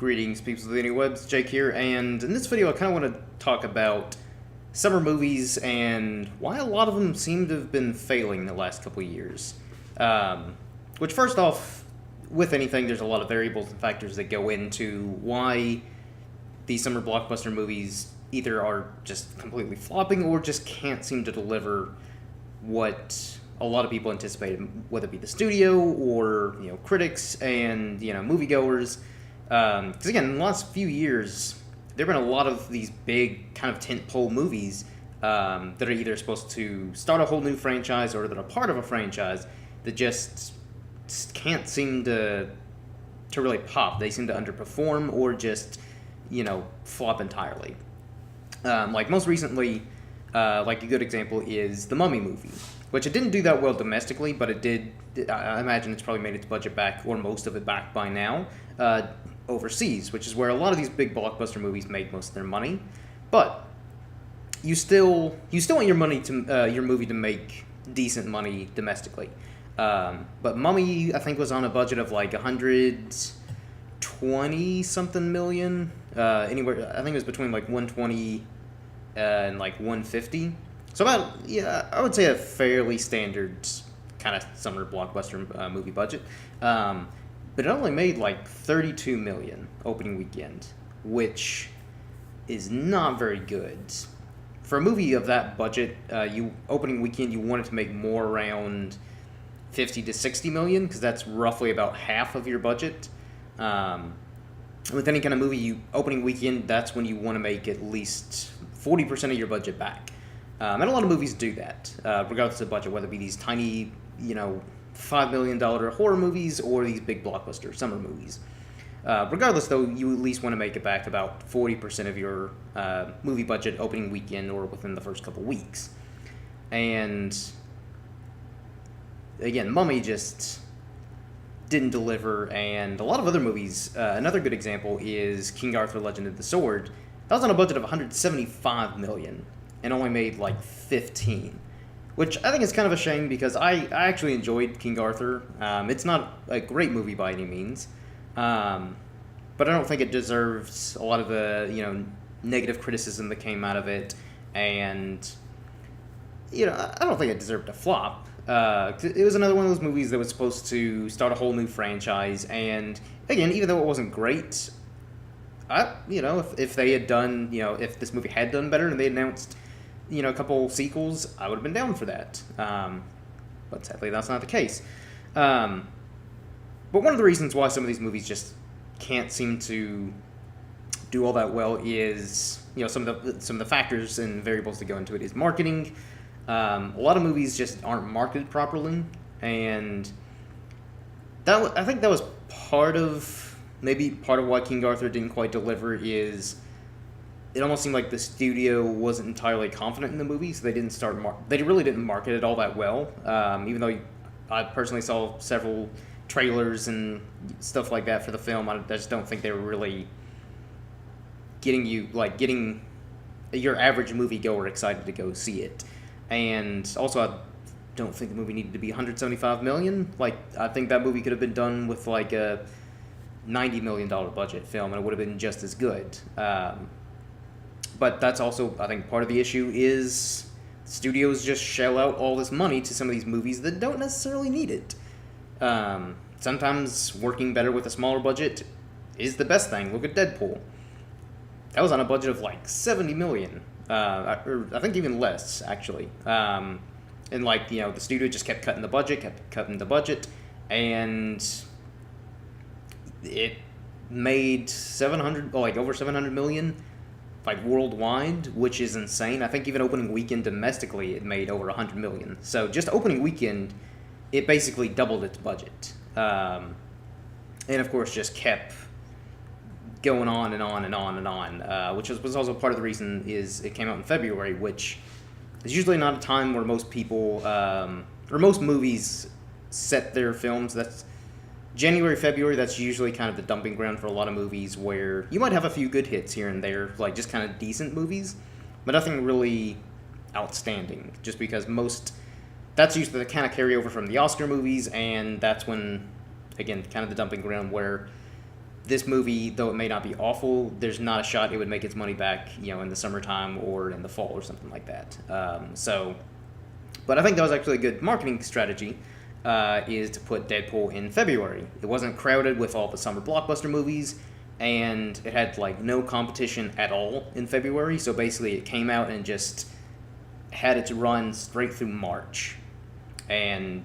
Greetings, people of the interwebs. Jake here, and in this video, I kind of want to talk about summer movies and why a lot of them seem to have been failing the last couple of years. Which, first off, with anything, there's a lot of variables and factors that go into why these summer blockbuster movies either are just completely flopping or just can't seem to deliver what a lot of people anticipated, whether it be the studio or critics and moviegoers. Because again, in the last few years, there have been a lot of these big kind of tentpole movies that are either supposed to start a whole new franchise or that are part of a franchise that just can't seem to really pop. They seem to underperform or just flop entirely. Like most recently, like a good example is the Mummy movie, which it didn't do that well domestically, but it did. I imagine it's probably made its budget back, or most of it back by now, overseas, which is where a lot of these big blockbuster movies make most of their money. But you still want your movie to make decent money domestically. But Mummy, I think, was on a budget of like 120 something million. Anywhere, I think it was between like 120 and like 150. So about, I would say a fairly standard kind of summer blockbuster movie budget. But it only made like 32 million opening weekend, which is not very good. For a movie of that budget, opening weekend, you want it to make more around 50 to 60 million, because that's roughly about half of your budget. With any kind of movie, opening weekend, that's when you want to make at least 40% of your budget back. And a lot of movies do that, regardless of budget, whether it be these tiny, $5 million horror movies or these big blockbuster summer movies. Regardless, though, you at least want to make it back about 40% of your movie budget opening weekend or within the first couple weeks. And again, Mummy just didn't deliver, and a lot of other movies. Another good example is King Arthur: Legend of the Sword. That was on a budget of $175 million and only made like 15. Which I think is kind of a shame, because I actually enjoyed King Arthur. It's not a great movie by any means, but I don't think it deserves a lot of the negative criticism that came out of it, and I don't think it deserved a flop. It was another one of those movies that was supposed to start a whole new franchise, and again, even though it wasn't great, if they had done, if this movie had done better and they announced a couple sequels, I would have been down for that. But sadly, that's not the case. But one of the reasons why some of these movies just can't seem to do all that well is, some of the factors and variables that go into it is marketing. A lot of movies just aren't marketed properly, and I think that was part of why King Arthur didn't quite deliver. Is it almost seemed like the studio wasn't entirely confident in the movie, so they really didn't market it all that well. Even though I personally saw several trailers and stuff like that for the film, I just don't think they were really getting your average moviegoer excited to go see it. And also, I don't think the movie needed to be $175 million. Like, I think that movie could have been done with like a $90 million budget film, and it would have been just as good. But that's also, I think, part of the issue is studios just shell out all this money to some of these movies that don't necessarily need it. Sometimes working better with a smaller budget is the best thing. Look at Deadpool. That was on a budget of like $70 million. Or I think even less, actually. And like, the studio just kept cutting the budget, and it made over 700 million like worldwide, which is insane. I think even opening weekend domestically, it made over 100 million. So just opening weekend, it basically doubled its budget. And of course, just kept going on and on and on and on, which was also part of the reason is it came out in February, which is usually not a time where most people, or most movies set their films. That's January, February, that's usually kind of the dumping ground for a lot of movies, where you might have a few good hits here and there, like just kind of decent movies, but nothing really outstanding, just because that's usually the kind of carryover from the Oscar movies, and that's when, again, kind of the dumping ground where this movie, though it may not be awful, there's not a shot it would make its money back, in the summertime or in the fall or something like that. But I think that was actually a good marketing strategy, is to put Deadpool in February. It wasn't crowded with all the summer blockbuster movies, and it had no competition at all in February. So basically, it came out and just had its run straight through March, and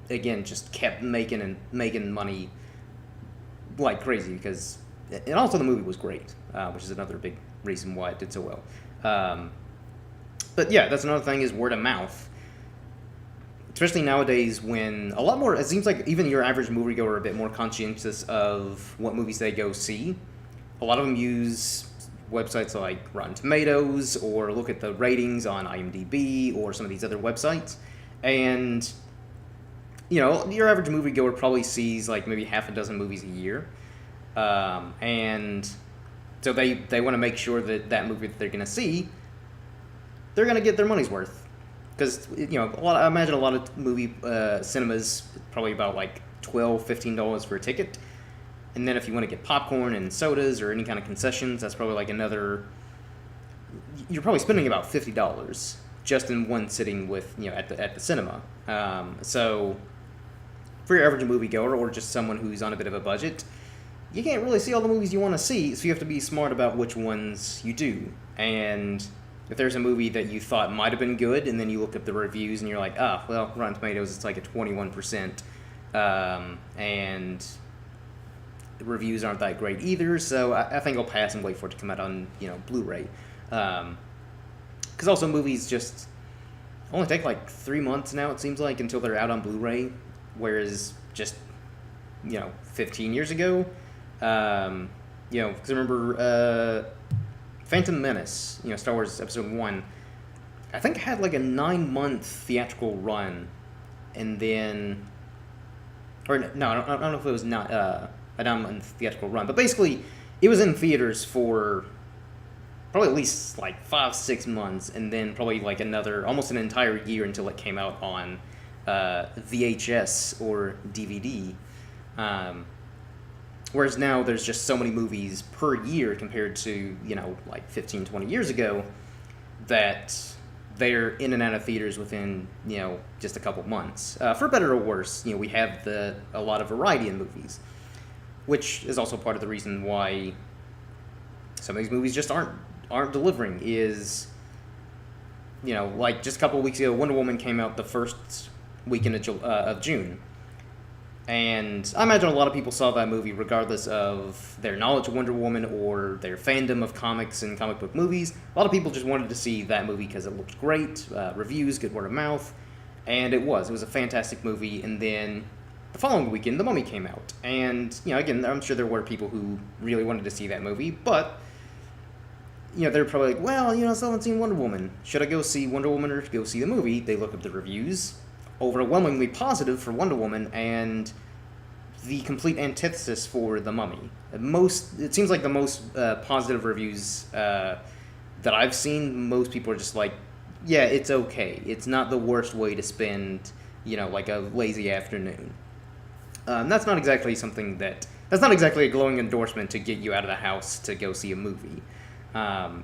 again just kept making money like crazy, because and also the movie was great, which is another big reason why it did so well. But yeah, that's another thing, is word of mouth, especially nowadays when a lot more, it seems like even your average moviegoer are a bit more conscientious of what movies they go see. A lot of them use websites like Rotten Tomatoes, or look at the ratings on IMDb or some of these other websites, and your average moviegoer probably sees maybe half a dozen movies a year, and so they want to make sure that movie that they're going to see, they're going to get their money's worth, because I imagine a lot of movie cinemas probably about $12-15 for a ticket, and then if you want to get popcorn and sodas or any kind of concessions, that's probably another. You're probably spending about $50 just in one sitting with at the cinema. So for your average moviegoer, or just someone who's on a bit of a budget, you can't really see all the movies you want to see, so you have to be smart about which ones you do. And if there's a movie that you thought might have been good, and then you look up the reviews and you're like, well, Rotten Tomatoes, it's a 21%, and the reviews aren't that great either, so I think I'll pass and wait for it to come out on Blu-ray. Because also movies just only take 3 months now, it seems like, until they're out on Blu-ray, whereas just 15 years ago, because I remember Phantom Menace, Star Wars Episode 1, I think it had a 9-month theatrical run, and then, or no, I don't know if it was not a 9-month theatrical run, but basically it was in theaters for probably at least 5-6 months, and then probably another almost an entire year until it came out on VHS or DVD. Whereas now there's just so many movies per year compared to 15-20 years ago, that they're in and out of theaters within just a couple months. For better or worse, we have a lot of variety in movies, which is also part of the reason why some of these movies just aren't delivering. Is just a couple of weeks ago, Wonder Woman came out the first weekend of June, and I imagine a lot of people saw that movie regardless of their knowledge of Wonder Woman or their fandom of comics and comic book movies. A lot of people just wanted to see that movie because it looked great, reviews, good word of mouth, and it was a fantastic movie. And then the following weekend, The Mummy came out, and again, I'm sure there were people who really wanted to see that movie, but they're probably well, I still haven't seen Wonder Woman. Should I go see Wonder Woman or go see the movie? They look up the reviews, overwhelmingly positive for Wonder Woman, and the complete antithesis for The Mummy. It seems like the most positive reviews that I've seen, most people are just yeah, it's okay. It's not the worst way to spend, a lazy afternoon. That's not exactly that's not exactly a glowing endorsement to get you out of the house to go see a movie.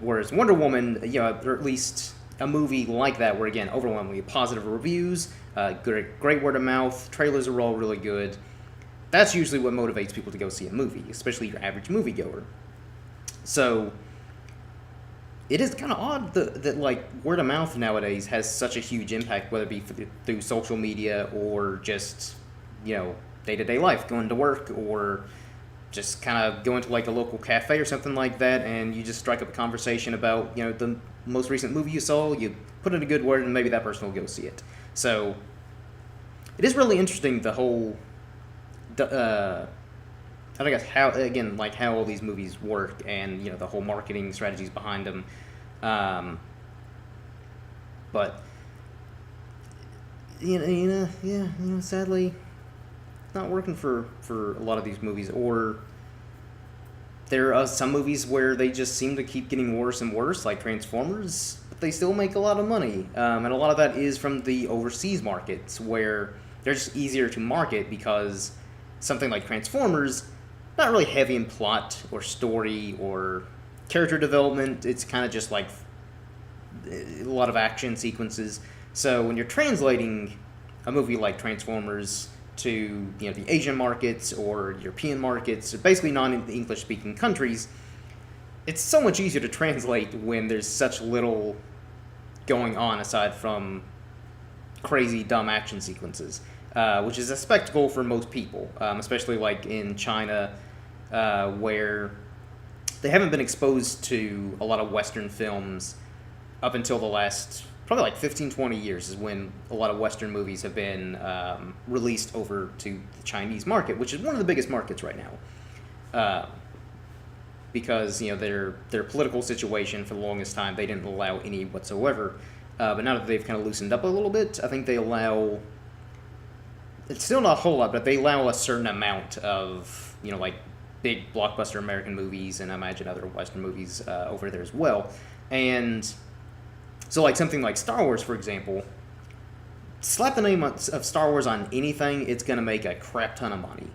Whereas Wonder Woman, or at least a movie like that, where again, overwhelmingly positive reviews, great word of mouth, trailers are all really good. That's usually what motivates people to go see a movie, especially your average moviegoer. So it is kind of odd that word of mouth nowadays has such a huge impact, whether it be through social media or just day-to-day life, going to work, or just kind of going to a local cafe or something like that, and you just strike up a conversation about the most recent movie you saw. You put in a good word, and maybe that person will go see it. So it is really interesting, the whole I guess how all these movies work, and the whole marketing strategies behind them. But sadly, not working for a lot of these movies. Or there are some movies where they just seem to keep getting worse and worse, like Transformers, but they still make a lot of money. And a lot of that is from the overseas markets, where they're just easier to market, because something like Transformers, not really heavy in plot or story or character development. It's kind of just like a lot of action sequences. So when you're translating a movie like Transformers to the Asian markets or European markets, basically non-English speaking countries, it's so much easier to translate when there's such little going on aside from crazy dumb action sequences, which is a spectacle for most people, especially like in China, where they haven't been exposed to a lot of Western films up until the last probably like 15, 20 years is when a lot of Western movies have been released over to the Chinese market, which is one of the biggest markets right now. Because their political situation for the longest time, they didn't allow any whatsoever. But now that they've kind of loosened up a little bit, I think they allow. It's still not a whole lot, but they allow a certain amount of like big blockbuster American movies, and I imagine other Western movies over there as well. And so, like something like Star Wars, for example, slap the name of Star Wars on anything, it's gonna make a crap ton of money,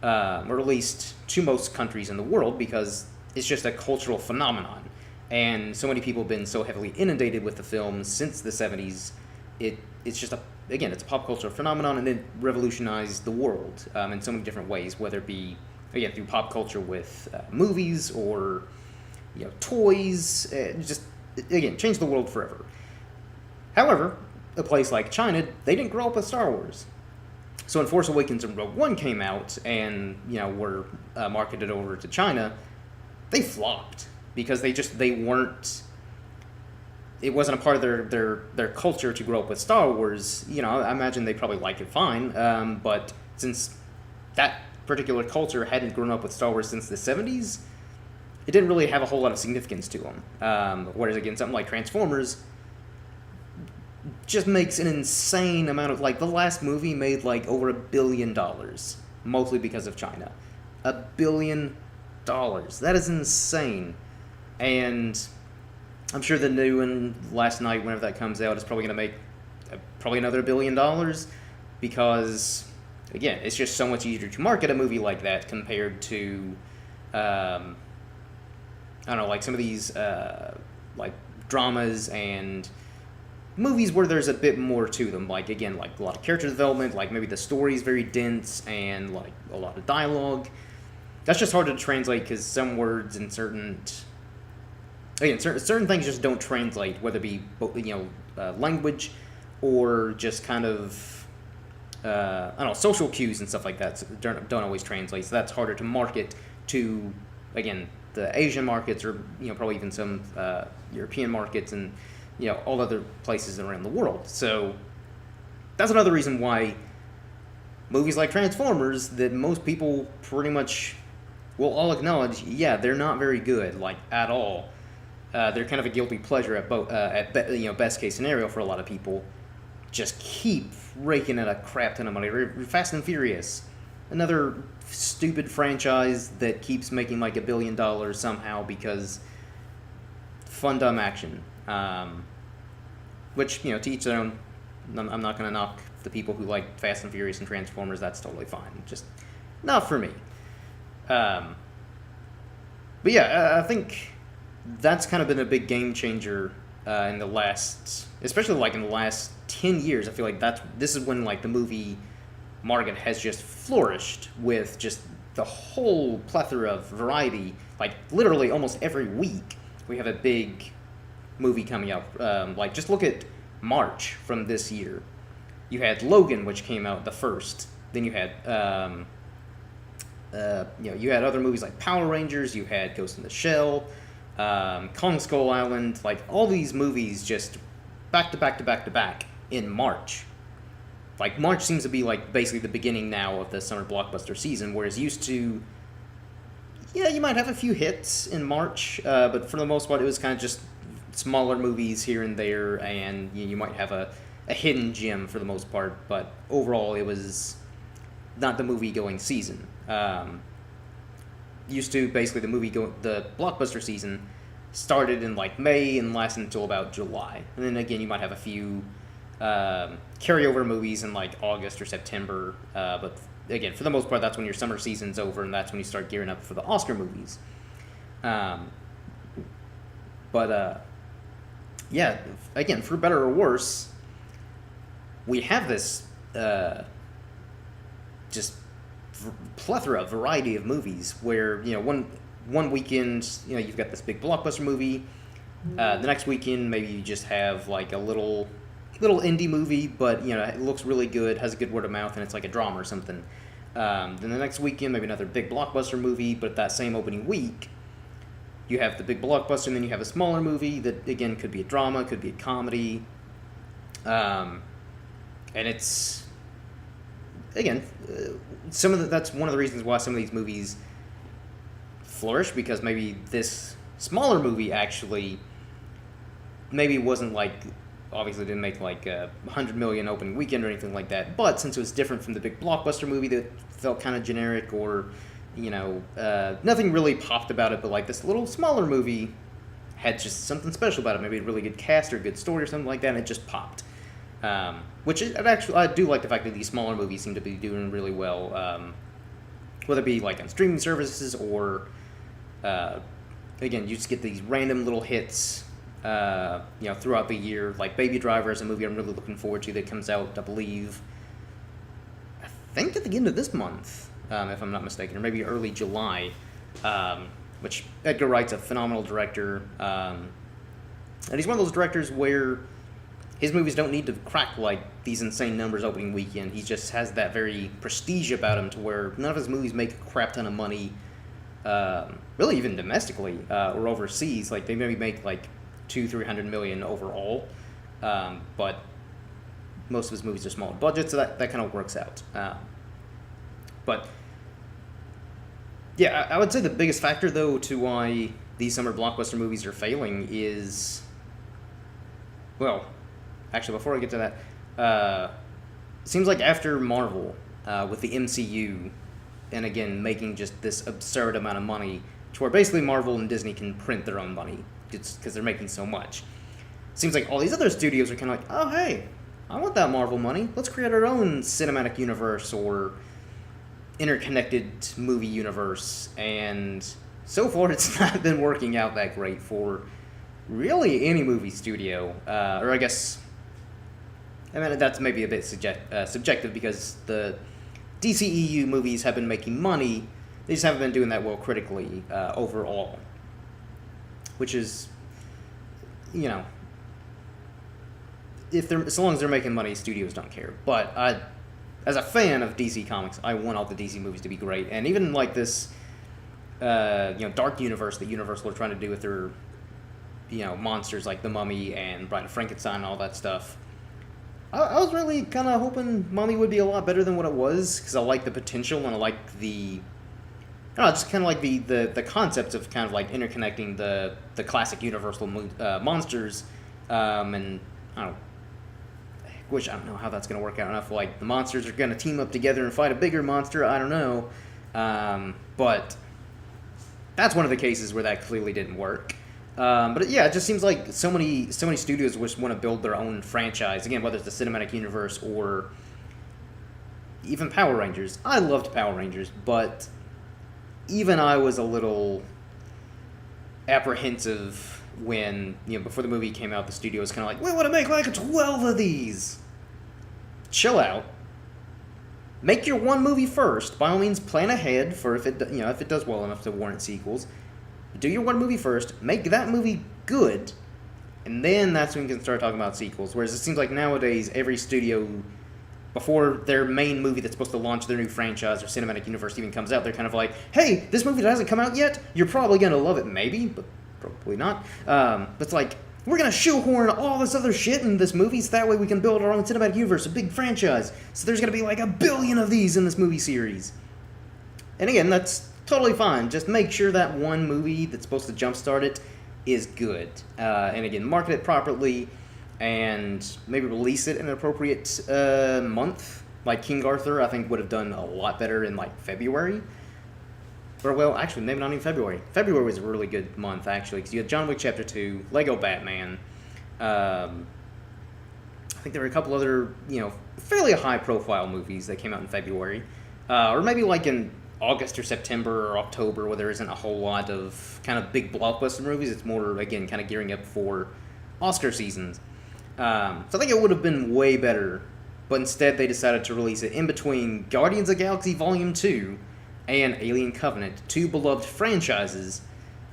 or at least to most countries in the world, because it's just a cultural phenomenon. And so many people have been so heavily inundated with the films since the 70s. It's just it's a pop culture phenomenon, and it revolutionized the world in so many different ways, whether it be again through pop culture with movies or toys. Just again changed the world forever. However, a place like China, they didn't grow up with Star Wars. So when Force Awakens and Rogue One came out and were marketed over to China, they flopped because they weren't. It wasn't a part of their culture to grow up with Star Wars. I imagine they probably like it fine, but since that particular culture hadn't grown up with Star Wars since the 70s, it didn't really have a whole lot of significance to them. Whereas again, something like Transformers just makes an insane amount of, like, the last movie made like over $1 billion, mostly because of China. $1 billion. That is insane. And I'm sure the new one last night, whenever that comes out, is probably going to make probably another $1 billion, because again, it's just so much easier to market a movie like that compared to I don't know, like some of these like dramas and movies where there's a bit more to them, like again, like a lot of character development, like maybe the story is very dense and like a lot of dialogue. That's just hard to translate because some words and certain things just don't translate, whether it be language or just kind of I don't know, social cues and stuff like that don't always translate. So that's harder to market to, again, the Asian markets, or probably even some European markets, and all other places around the world. So that's another reason why movies like Transformers, that most people pretty much will all acknowledge, they're not very good, like, at all. They're kind of a guilty pleasure at best case scenario for a lot of people. Just keep raking in a crap ton of money. Fast and Furious, another stupid franchise that keeps making like $1 billion somehow because fun, dumb action. Which, to each their own. I'm not going to knock the people who like Fast and Furious and Transformers. That's totally fine. Just not for me. But yeah, I think that's kind of been a big game changer in the last, especially like in the last 10 years. I feel like this is when like the movie market has just flourished with just the whole plethora of variety. Like literally almost every week we have a big movie coming out. Like just look at March from this year. You had Logan, which came out the first. Then you had you had other movies like Power Rangers. You had Ghost in the Shell, Kong Skull Island. Like all these movies just back to back to back to back in March. Like March seems to be like basically the beginning now of the summer blockbuster season, whereas used to, you might have a few hits in March, but for the most part it was kind of just smaller movies here and there, and you might have a hidden gem for the most part, but overall it was not the movie-going season. Used to basically the blockbuster season started in like May and lasted until about July, and then again you might have a few carryover movies in like August or September, but again, for the most part, that's when your summer season's over, and that's when you start gearing up for the Oscar movies. Um, but yeah, again, for better or worse, we have this just plethora, variety of movies where one weekend you've got this big blockbuster movie. The next weekend maybe you just have like a little indie movie, but it looks really good, has a good word of mouth, and it's like a drama or something. Then the next weekend maybe another big blockbuster movie, but that same opening week you have the big blockbuster, and then you have a smaller movie that again could be a drama, could be a comedy, and it's again that's one of the reasons why some of these movies flourish, because maybe this smaller movie actually maybe wasn't like, obviously didn't make like a 100 million opening weekend or anything like that, but since it was different from the big blockbuster movie that felt kind of generic, or nothing really popped about it, but like this little smaller movie had just something special about it, maybe a really good cast or a good story or something like that, and it just popped. Which I do like the fact that these smaller movies seem to be doing really well, whether it be like on streaming services or again, you just get these random little hits throughout the year. Like Baby Driver is a movie I'm really looking forward to that comes out, I think at the end of this month, if I'm not mistaken, or maybe early July, which Edgar Wright's a phenomenal director, and he's one of those directors where his movies don't need to crack like these insane numbers opening weekend. He just has that very prestige about him to where none of his movies make a crap ton of money, really even domestically or overseas. Like they maybe make like 200-300 million overall, but most of his movies are small budget, so that kind of works out. But yeah, I would say the biggest factor though to why these summer blockbuster movies are failing is, well, actually before I get to that, it seems like after Marvel with the MCU, and again making just this absurd amount of money to where basically Marvel and Disney can print their own money because they're making so much. Seems like all these other studios are kind of like, oh hey, I want that Marvel money. Let's create our own cinematic universe or interconnected movie universe. And so far, it's not been working out that great for really any movie studio. Or I guess, that's maybe a bit subjective because the DCEU movies have been making money. They just haven't been doing that well critically overall. Which is, as long as they're making money, studios don't care. But as a fan of DC Comics, I want all the DC movies to be great, and even like this, dark universe that Universal are trying to do with their, monsters like the Mummy and Bride of Frankenstein and all that stuff. I was really kind of hoping Mummy would be a lot better than what it was, because I like the potential and I like the. I don't know, just kind of like the concept of kind of like interconnecting the classic Universal monsters, and I don't know how that's going to work out. I don't know if like the monsters are going to team up together and fight a bigger monster. I don't know, but that's one of the cases where that clearly didn't work. But yeah, it just seems like so many studios just want to build their own franchise again, whether it's the cinematic universe or even Power Rangers. I loved Power Rangers, but even I was a little apprehensive when, before the movie came out, the studio was kind of like, we want to make like 12 of these. Chill out. Make your one movie first. By all means, plan ahead for if it does well enough to warrant sequels. Do your one movie first. Make that movie good. And then that's when you can start talking about sequels. Whereas it seems like nowadays, every studio, before their main movie that's supposed to launch their new franchise or cinematic universe even comes out, they're kind of like, hey, this movie that hasn't come out yet, you're probably going to love it, maybe, but probably not. But it's like, we're going to shoehorn all this other shit in this movie so that way we can build our own cinematic universe, a big franchise. So there's going to be like 1 billion of these in this movie series. And again, that's totally fine. Just make sure that one movie that's supposed to jumpstart it is good. And again, market it properly, and maybe release it in an appropriate month. Like King Arthur, I think would have done a lot better in like February. Or well, actually, maybe not even February. February was a really good month actually, because you had John Wick Chapter 2, Lego Batman. I think there were a couple other fairly high-profile movies that came out in February. or maybe like in August or September or October, where there isn't a whole lot of kind of big blockbuster movies. It's more, again, kind of gearing up for Oscar seasons. So I think it would have been way better, but instead they decided to release it in between Guardians of the Galaxy Volume 2 and Alien Covenant, two beloved franchises,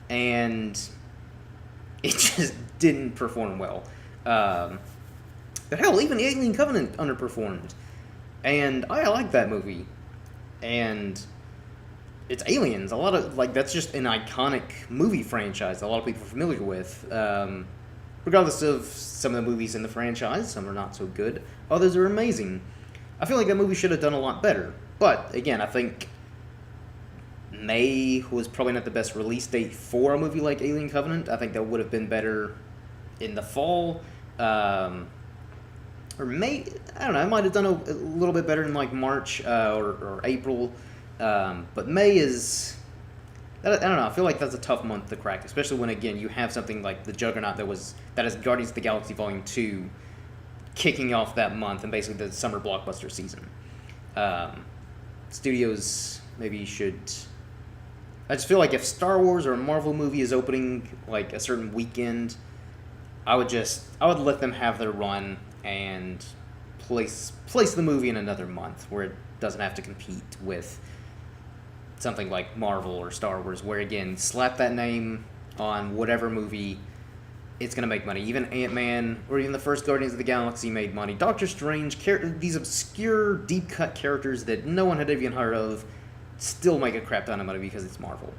and it just didn't perform well. But hell, even Alien Covenant underperformed. And I like that movie. And it's Aliens. A lot of, like, that's just an iconic movie franchise a lot of people are familiar with. Regardless of some of the movies in the franchise, some are not so good, others are amazing. I feel like that movie should have done a lot better. But, again, I think May was probably not the best release date for a movie like Alien Covenant. I think that would have been better in the fall. Or May, I don't know, I might have done a little bit better in like March or April. But May is, I don't know, I feel like that's a tough month to crack, especially when, again, you have something like the Juggernaut that is Guardians of the Galaxy Volume 2 kicking off that month and basically the summer blockbuster season. Studios maybe should, I just feel like if Star Wars or a Marvel movie is opening like a certain weekend, I would let them have their run and place the movie in another month where it doesn't have to compete with something like Marvel or Star Wars, where, again, slap that name on whatever movie, it's going to make money. Even Ant-Man or even the first Guardians of the Galaxy made money. Doctor Strange, these obscure, deep-cut characters that no one had even heard of, still make a crap ton of money because it's Marvel.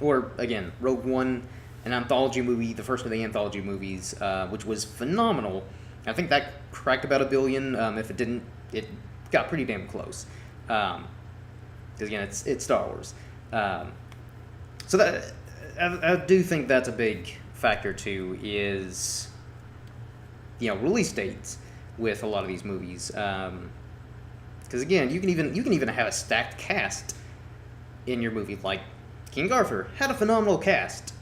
Or, again, Rogue One, an anthology movie, the first of the anthology movies, which was phenomenal. I think that cracked about $1 billion. If it didn't, it got pretty damn close. Because, again, it's Star Wars. So that I do think that's a big factor too. Is release dates with a lot of these movies. Because, again, you can even have a stacked cast in your movie. Like King Arthur had a phenomenal cast.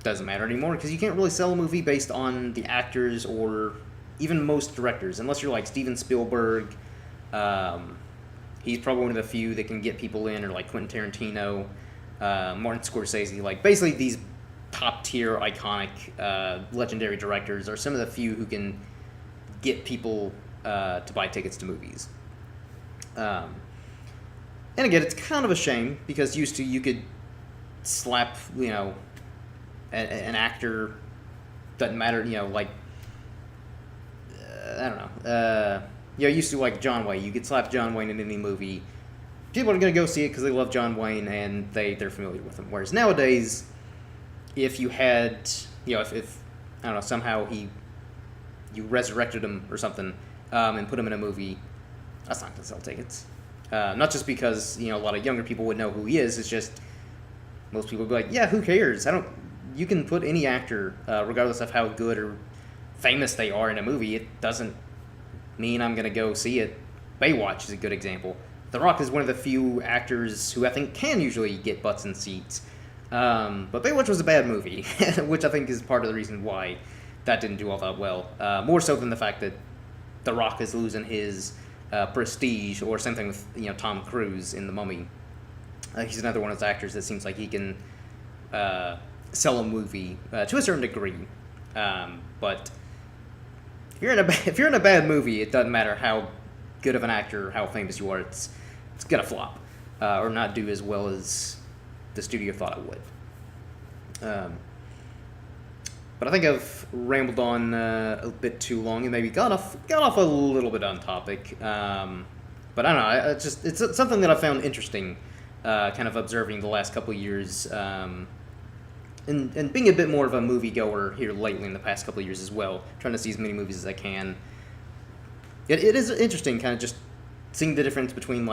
Doesn't matter anymore because you can't really sell a movie based on the actors or even most directors, unless you're like Steven Spielberg. He's probably one of the few that can get people in, or like Quentin Tarantino, Martin Scorsese. Like, basically these top tier, iconic, legendary directors are some of the few who can get people to buy tickets to movies. And again, it's kind of a shame because used to you could slap an actor, doesn't matter, like, I don't know, used to, like, John Wayne, you could slap John Wayne in any movie, people are going to go see it because they love John Wayne and they're familiar with him, whereas nowadays, if you had, if I don't know, somehow you resurrected him or something, and put him in a movie, that's not going to sell tickets. Not just because, a lot of younger people would know who he is, it's just, most people would be like, yeah, who cares, you can put any actor, regardless of how good or famous they are in a movie, it doesn't mean I'm going to go see it. Baywatch is a good example. The Rock is one of the few actors who I think can usually get butts in seats. But Baywatch was a bad movie, which I think is part of the reason why that didn't do all that well. More so than the fact that The Rock is losing his prestige, or same thing with Tom Cruise in The Mummy. He's another one of those actors that seems like he can sell a movie to a certain degree, but if you're in a bad movie, it doesn't matter how good of an actor or how famous you are. It's gonna flop or not do as well as the studio thought it would. But I think I've rambled on a bit too long and maybe got off a little bit on topic. But I don't know. It's something that I found interesting, kind of observing the last couple of years. And being a bit more of a moviegoer here lately in the past couple of years as well, trying to see as many movies as I can. It is interesting kind of just seeing the difference between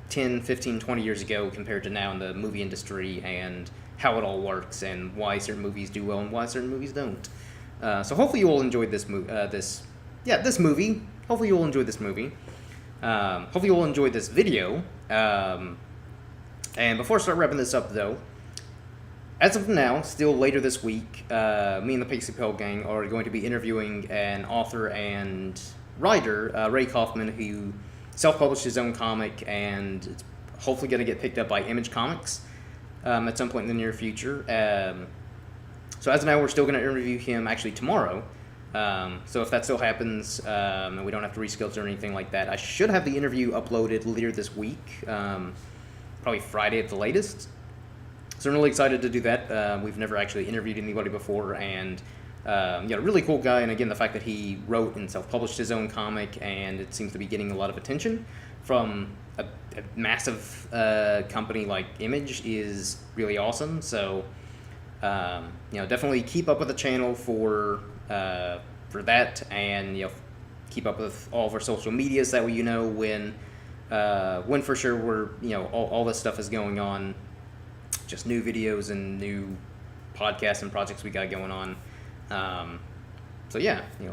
10, 15, 20 years ago compared to now in the movie industry and how it all works and why certain movies do well and why certain movies don't. So hopefully you all enjoyed this movie. This movie. Hopefully you all enjoyed this movie. Hopefully you all enjoyed this video. And before I start wrapping this up though, as of now, still later this week, me and the Pixie Pelle gang are going to be interviewing an author and writer, Ray Kaufman, who self-published his own comic, and it's hopefully going to get picked up by Image Comics at some point in the near future. So as of now, we're still going to interview him actually tomorrow. So if that still happens, and we don't have to reschedule or anything like that, I should have the interview uploaded later this week, probably Friday at the latest. So I'm really excited to do that. We've never actually interviewed anybody before, and really cool guy. And again, the fact that he wrote and self-published his own comic, and it seems to be getting a lot of attention from a massive company like Image is really awesome. So definitely keep up with the channel for that, and keep up with all of our social medias. That way when for sure we're all this stuff is going on. Just new videos and new podcasts and projects we got going on.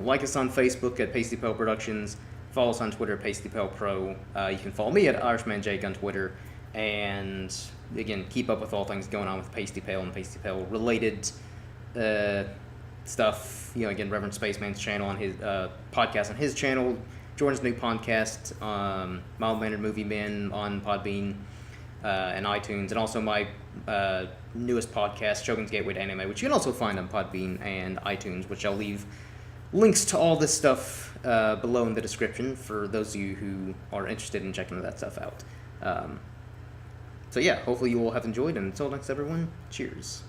Like us on Facebook at Pasty Pale Productions. Follow us on Twitter at Pasty Pale Pro. You can follow me at Irishman Jake on Twitter. And again, keep up with all things going on with Pasty Pale and Pasty Pale related stuff. Again, Reverend Spaceman's channel on his podcast on his channel. Jordan's new podcast, Mild Mannered Movie Men on Podbean and iTunes, and also my newest podcast, Shogun's Gateway to Anime, which you can also find on Podbean and iTunes, which I'll leave links to all this stuff below in the description for those of you who are interested in checking that stuff out. Hopefully you all have enjoyed, and until next, everyone, cheers.